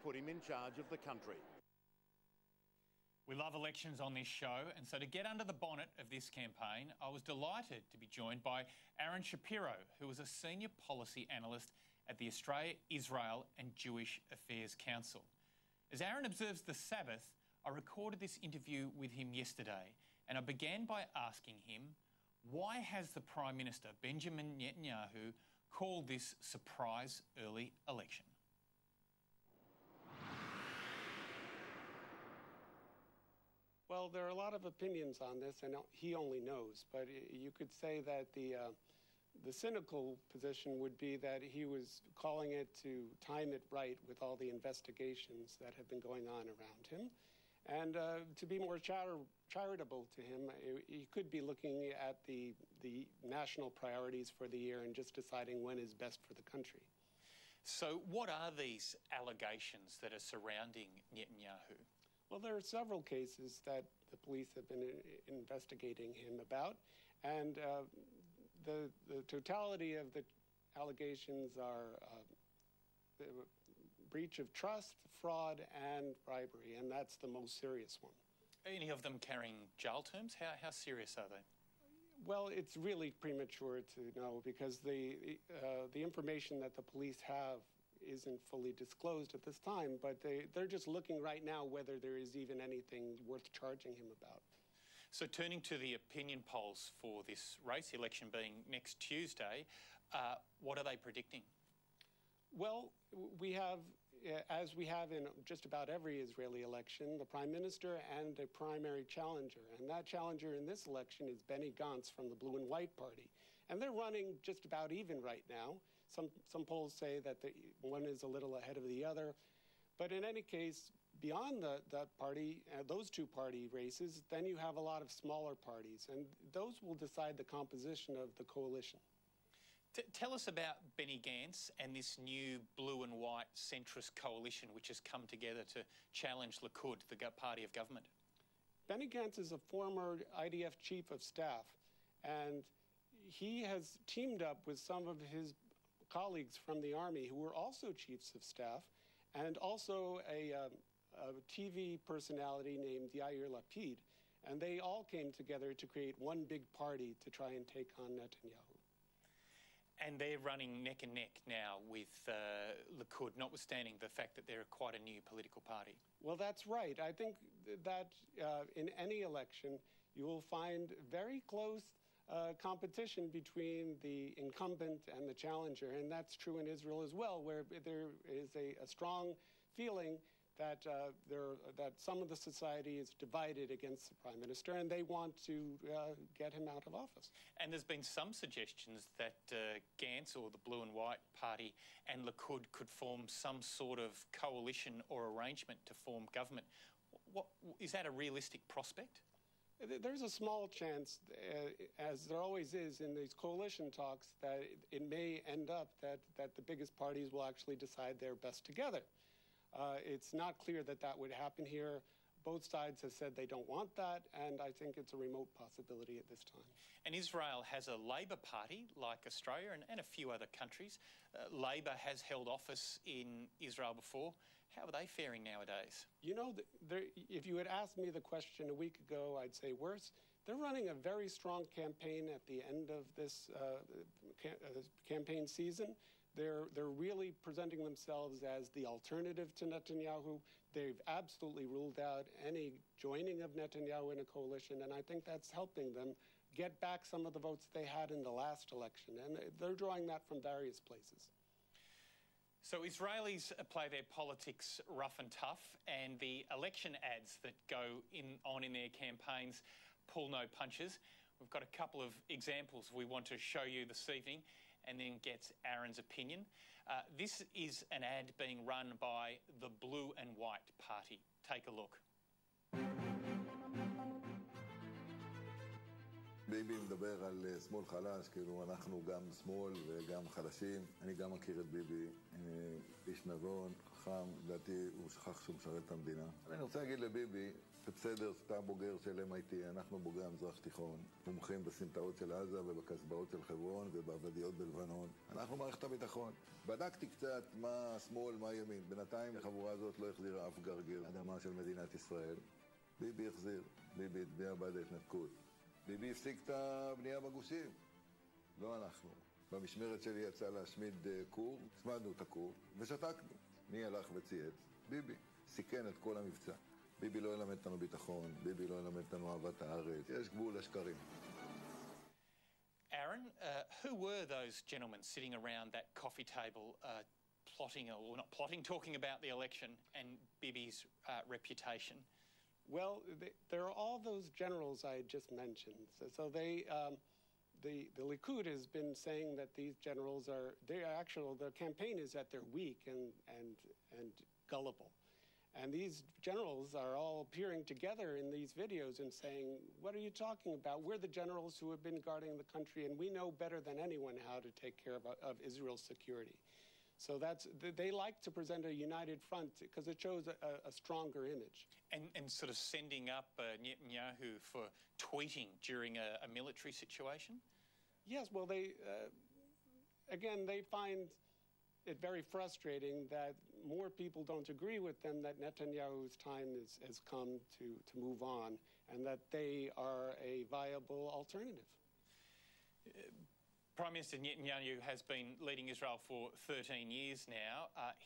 put him in charge of the country. We love elections on this show, and so to get under the bonnet of this campaign, I was delighted to be joined by Ahron Shapiro, who is a senior policy analyst at the Australia, Israel and Jewish Affairs Council. As Ahron observes the Sabbath, I recorded this interview with him yesterday, and I began by asking him, why has the Prime Minister, Benjamin Netanyahu, called this surprise early election? Well, there are a lot of opinions on this, and he only knows. But you could say that the cynical position would be that he was calling it to time it right with all the investigations that have been going on around him. And to be more charitable to him, he could be looking at the national priorities for the year and just deciding when is best for the country. So what are these allegations that are surrounding Netanyahu? Well, there are several cases that the police have been investigating him about, and the totality of the allegations are the breach of trust, fraud, and bribery, and that's the most serious one. Any of them carrying jail terms? How serious are they? Well, it's really premature to know because the information that the police have isn't fully disclosed at this time, but they're just looking right now whether there is even anything worth charging him about. So turning to the opinion polls for this race, election being next Tuesday, what are they predicting? Well, we have, as we have in just about every Israeli election, the Prime Minister and a primary challenger. And that challenger in this election is Benny Gantz from the Blue and White Party. And they're running just about even right now. Some polls say that one is a little ahead of the other. But in any case, beyond that party, those two party races, then you have a lot of smaller parties. And those will decide the composition of the coalition. Tell us about Benny Gantz and this new blue and white centrist coalition which has come together to challenge Likud, the party of government. Benny Gantz is a former IDF chief of staff, and he has teamed up with some of his colleagues from the army who were also chiefs of staff, and also a TV personality named Yair Lapid, and they all came together to create one big party to try and take on Netanyahu. And they're running neck and neck now with Likud, notwithstanding the fact that they're quite a new political party. Well, that's right. I think that in any election, you will find very close competition between the incumbent and the challenger, and that's true in Israel as well, where there is a strong feeling that that some of the society is divided against the Prime Minister, and they want to get him out of office. And there's been some suggestions that Gantz, or the Blue and White Party, and Likud could form some sort of coalition or arrangement to form government. Is that a realistic prospect? There's a small chance, as there always is in these coalition talks, that it may end up that the biggest parties will actually decide they're best together. It's not clear that that would happen here. Both sides have said they don't want that, and I think it's a remote possibility at this time. And Israel has a Labor Party, like Australia and a few other countries. Labor has held office in Israel before. How are they faring nowadays? You know, if you had asked me the question a week ago, I'd say worse. They're running a very strong campaign at the end of this campaign season. They're really presenting themselves as the alternative to Netanyahu. They've absolutely ruled out any joining of Netanyahu in a coalition, and I think that's helping them get back some of the votes they had in the last election, and they're drawing that from various places. So Israelis play their politics rough and tough, and the election ads that go on in their campaigns pull no punches. We've got a couple of examples we want to show you this evening, and then get Ahron's opinion. This is an ad being run by the Blue and White Party. Take a look. ביבי מדבר על שמאל חלש, כאילו אנחנו גם שמאל וגם חלשים. אני גם מכיר את ביבי, איש נבון, חכם, לדעתי הוא שכח שהוא משרת את המדינה. אני רוצה להגיד לביבי, זה בסדר, אתה בוגר של MIT, אנחנו בוגרי המזרח תיכון, מומחים בסמטאות של עזה ובקסבאות של חברון ובעבדיות בלבנון. אנחנו מערכת הביטחון. בדקתי קצת מה שמאל, מה ימין. בינתיים החבורה הזאת לא החזירה אף גרגיר אדמה של מדינת ישראל. ביבי החזיר, ביבי הצביע בעד ההתנתקות. ביבי הפסיק את הבנייה בגושים. לא אנחנו. במשמרת שלי יצא להשמיד כור, השמדנו את הכור ושתקנו. מי הלך וצייץ? ביבי. סיכן את כל המבצע. ביבי לא ילמד אותנו ביטחון, ביבי לא ילמד אותנו אהבת הארץ. יש גבול לשקרים. Ahron, who were those gentlemen sitting around that coffee table plotting, or not plotting, talking about the election and Bibi's reputation? Well, there are all those generals I just mentioned. So they, the Likud has been saying that these generals are, the campaign is that they're weak and gullible. And these generals are all appearing together in these videos and saying, what are you talking about? We're the generals who have been guarding the country, and we know better than anyone how to take care of Israel's security. So they like to present a united front because it shows a stronger image. And sort of sending up Netanyahu for tweeting during a military situation? Yes, well, again, they find it very frustrating that more people don't agree with them that Netanyahu's time has come to move on and that they are a viable alternative. Prime Minister Netanyahu has been leading Israel for 13 years now.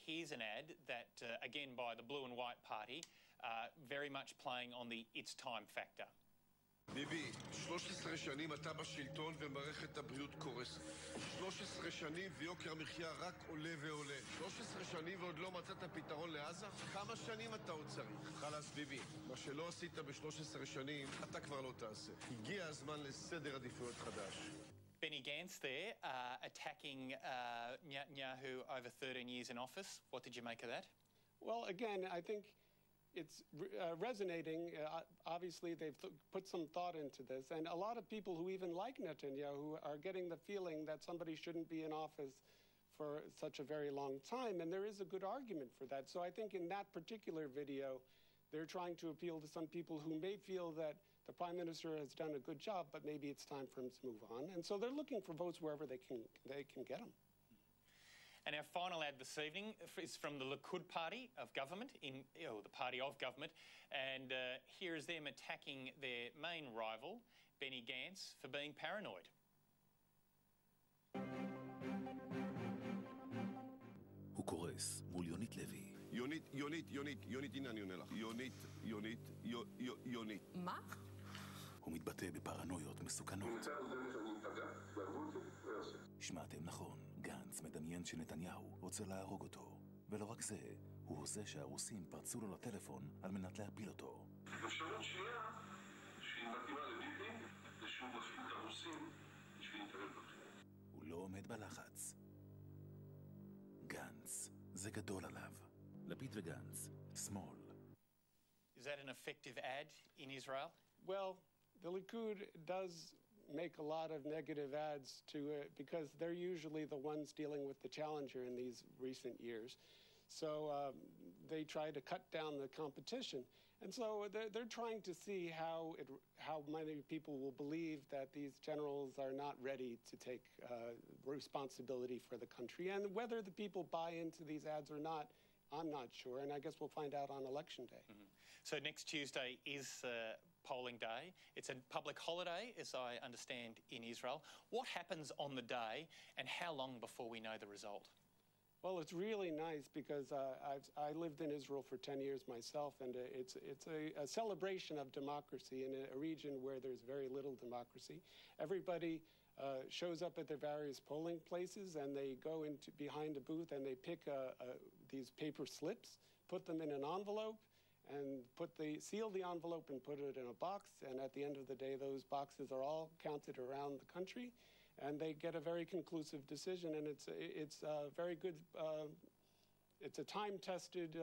Here's an ad that, again, by the Blue and White Party, very much playing on the it's time factor. ביבי, 13 שנים אתה בשלטון ומערכת הבריאות קורסת. 13 שנים ויוקר המחיה רק עולה ועולה. 13 שנים ועוד לא מצאת פתרון לעזה? כמה שנים אתה עוד צריך? חלאס ביבי, מה שלא עשית ב-13 שנים, אתה כבר לא תעשה. הגיע הזמן לסדר עדיפויות חדש. Benny Gantz there, attacking Netanyahu over 13 years in office. What did you make of that? Well, again, I think it's resonating. Obviously, they've put some thought into this. And a lot of people who even like Netanyahu are getting the feeling that somebody shouldn't be in office for such a very long time. And there is a good argument for that. So I think in that particular video, they're trying to appeal to some people who may feel that the Prime Minister has done a good job, but maybe it's time for him to move on. And so they're looking for votes wherever they can get them. And our final ad this evening is from the Likud party of government, the party of government, and here is them attacking their main rival, Benny Gantz, for being paranoid. הוא קורס מול יונית לוי. יונית, הנה אני עונה לך. יונית. מה? הוא מתבטא בפרנויות מסוכנות. שמעתם נכון, גנץ מדמיין שנתניהו רוצה להרוג אותו. ולא רק זה, הוא עושה שהרוסים פרצו לו לטלפון על מנת להפיל אותו. אפשרות שנייה, שהיא מתאימה לביבי, זה שהוא מפעיל את הרוסים בשביל להתערב בבחירות. הוא לא עומד בלחץ. גנץ, זה גדול עליו. לפיד וגנץ, שמאל. Is that an effective ad in Israel? Well, the Likud does make a lot of negative ads to it because they're usually the ones dealing with the challenger in these recent years. So they try to cut down the competition. And so they're trying to see how many people will believe that these generals are not ready to take responsibility for the country. And whether the people buy into these ads or not, I'm not sure. And I guess we'll find out on Election Day. Mm-hmm. So next Tuesday is polling day. It's a public holiday, as I understand, in Israel. What happens on the day and how long before we know the result? Well, it's really nice because I lived in Israel for 10 years myself, and it's a celebration of democracy in a region where there's very little democracy. Everybody shows up at their various polling places, and they go into behind a booth and they pick these paper slips, put them in an envelope, and seal the envelope and put it in a box. And at the end of the day, those boxes are all counted around the country, and they get a very conclusive decision. And it's a very good. It's a time-tested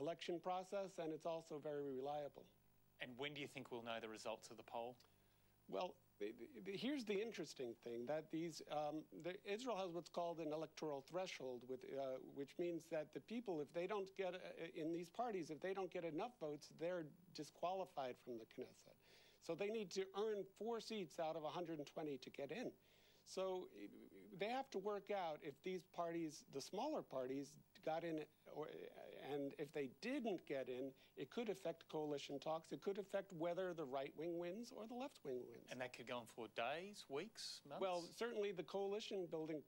election process, and it's also very reliable. And when do you think we'll know the results of the poll? Well, here's the interesting thing, that Israel has what's called an electoral threshold, which means that the people, if they don't get, in these parties, if they don't get enough votes, they're disqualified from the Knesset. So they need to earn 4 seats out of 120 to get in. So they have to work out if these parties, the smaller parties, got in, and if they didn't get in, it could affect coalition talks. It could affect whether the right wing wins or the left wing wins. And that could go on for days, weeks, months? Well, certainly the coalition building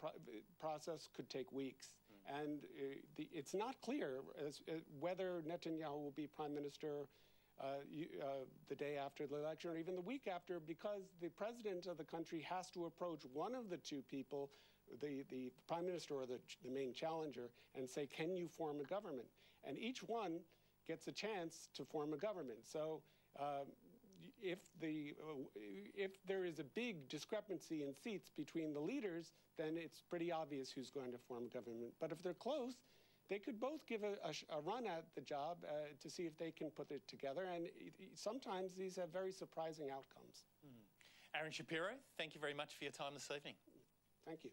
process could take weeks. And it's not clear whether Netanyahu will be prime minister the day after the election or even the week after, because the president of the country has to approach one of the 2 people, the prime minister or the main challenger, and say, can you form a government? And each one gets a chance to form a government. So if there is a big discrepancy in seats between the leaders, then it's pretty obvious who's going to form a government. But if they're close, they could both give a run at the job to see if they can put it together. And sometimes these have very surprising outcomes. Ahron Shapiro, thank you very much for your time this evening. Thank you.